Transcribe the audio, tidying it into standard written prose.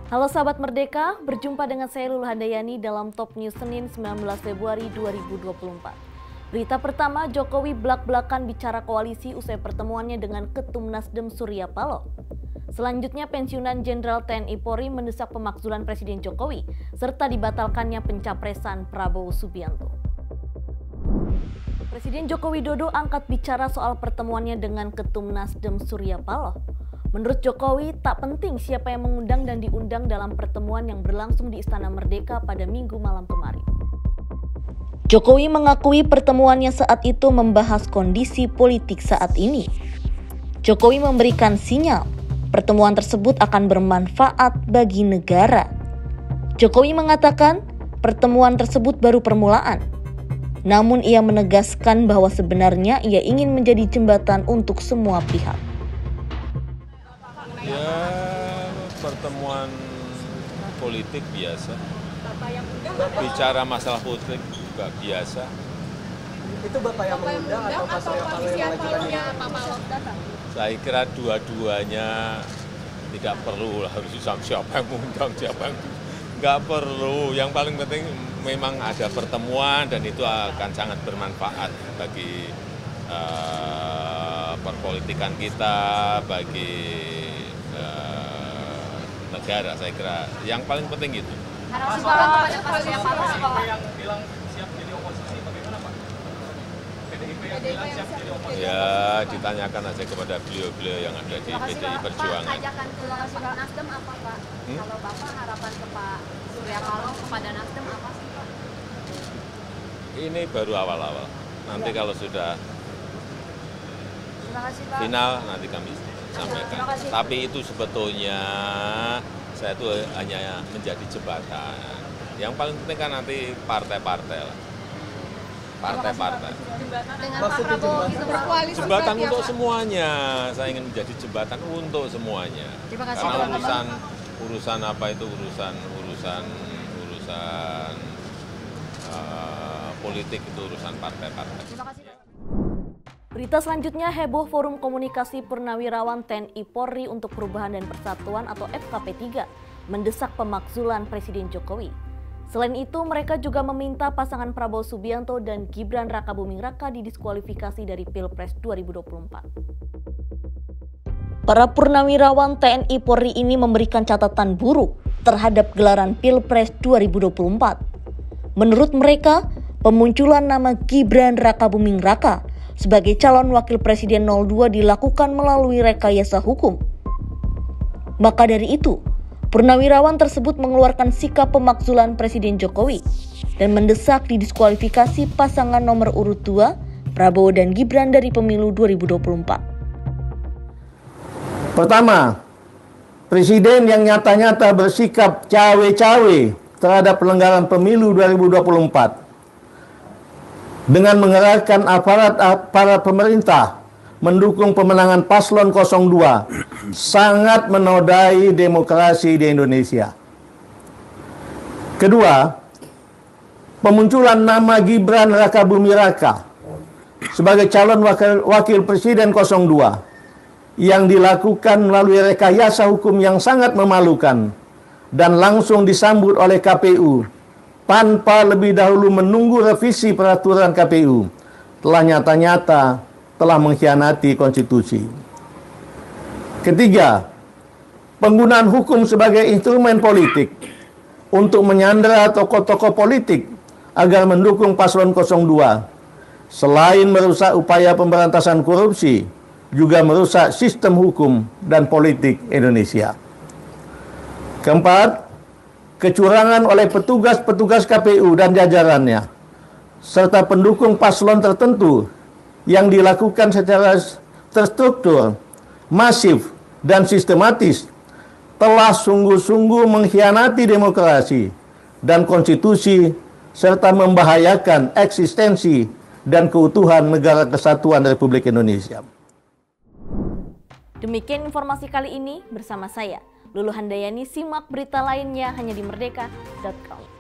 Halo sahabat Merdeka, berjumpa dengan saya Lulu Handayani dalam Top News Senin 19 Februari 2024. Berita pertama, Jokowi blak-blakan bicara koalisi usai pertemuannya dengan Ketum Nasdem Surya Paloh. Selanjutnya, pensiunan Jenderal TNI Polri mendesak pemakzulan Presiden Jokowi serta dibatalkannya pencapresan Prabowo Subianto. Presiden Joko Widodo angkat bicara soal pertemuannya dengan Ketum Nasdem Surya Paloh. Menurut Jokowi, tak penting siapa yang mengundang dan diundang dalam pertemuan yang berlangsung di Istana Merdeka pada Minggu malam kemarin. Jokowi mengakui pertemuannya saat itu membahas kondisi politik saat ini. Jokowi memberikan sinyal pertemuan tersebut akan bermanfaat bagi negara. Jokowi mengatakan pertemuan tersebut baru permulaan. Namun ia menegaskan bahwa sebenarnya ia ingin menjadi jembatan untuk semua pihak. Ya, pertemuan politik biasa. Bicara masalah politik juga biasa. Itu Bapak yang mengundang atau Pak Surya Paloh yang mengajukan Pak Paloh datang? Saya kira dua-duanya tidak perlu lah, harus siapa yang mengundang, siapa yang nggak perlu. Yang paling penting memang ada pertemuan dan itu akan sangat bermanfaat bagi perpolitikan kita, bagi negara. Saya kira yang paling penting itu. Harap kepada Pak Surya Paloh yang bilang siap jadi oposisi, bagaimana Pak? PDIP yang bilang siap jadi oposisi. Ya, ditanyakan aja kepada beliau-beliau yang ada di PDI Perjuangan. Pak, ajakan ke Nasdem apa Pak? Kalau Bapak harapan ke Pak Surya Paloh kepada Nasdem apa sih Pak? Ini baru awal-awal. Nanti kalau sudah final nanti kami sampaikan. Tapi itu sebetulnya saya itu hanya menjadi jembatan. Yang paling penting kan nanti partai-partai lah. Partai-partai. Dengan Pak Prabowo itu berkoalisi. Jembatan untuk semuanya. Saya ingin menjadi jembatan untuk semuanya. Karena urusan apa itu urusan politik itu urusan partai-partai. Berita selanjutnya, heboh Forum Komunikasi Purnawirawan TNI Polri untuk Perubahan dan Persatuan atau FKP3 mendesak pemakzulan Presiden Jokowi. Selain itu, mereka juga meminta pasangan Prabowo Subianto dan Gibran Rakabuming Raka didiskualifikasi dari Pilpres 2024. Para purnawirawan TNI Polri ini memberikan catatan buruk terhadap gelaran Pilpres 2024. Menurut mereka, pemunculan nama Gibran Rakabuming Raka sebagai calon wakil presiden 02 dilakukan melalui rekayasa hukum. Maka dari itu, purnawirawan tersebut mengeluarkan sikap pemakzulan Presiden Jokowi dan mendesak didiskualifikasi pasangan nomor urut 2, Prabowo dan Gibran dari pemilu 2024. Pertama, Presiden yang nyata-nyata bersikap cawe-cawe terhadap pelanggaran pemilu 2024 dengan mengerahkan aparat pemerintah mendukung pemenangan paslon 02 sangat menodai demokrasi di Indonesia. Kedua, pemunculan nama Gibran Rakabuming Raka sebagai calon wakil presiden 02 yang dilakukan melalui rekayasa hukum yang sangat memalukan dan langsung disambut oleh KPU tanpa lebih dahulu menunggu revisi peraturan KPU, telah nyata-nyata telah mengkhianati konstitusi. Ketiga, penggunaan hukum sebagai instrumen politik untuk menyandera tokoh-tokoh politik agar mendukung paslon 02, selain merusak upaya pemberantasan korupsi, juga merusak sistem hukum dan politik Indonesia. Keempat, kecurangan oleh petugas-petugas KPU dan jajarannya, serta pendukung paslon tertentu yang dilakukan secara terstruktur, masif, dan sistematis, telah sungguh-sungguh mengkhianati demokrasi dan konstitusi, serta membahayakan eksistensi dan keutuhan Negara Kesatuan Republik Indonesia. Demikian informasi kali ini bersama saya, Lulu Handayani. Simak berita lainnya hanya di merdeka.com.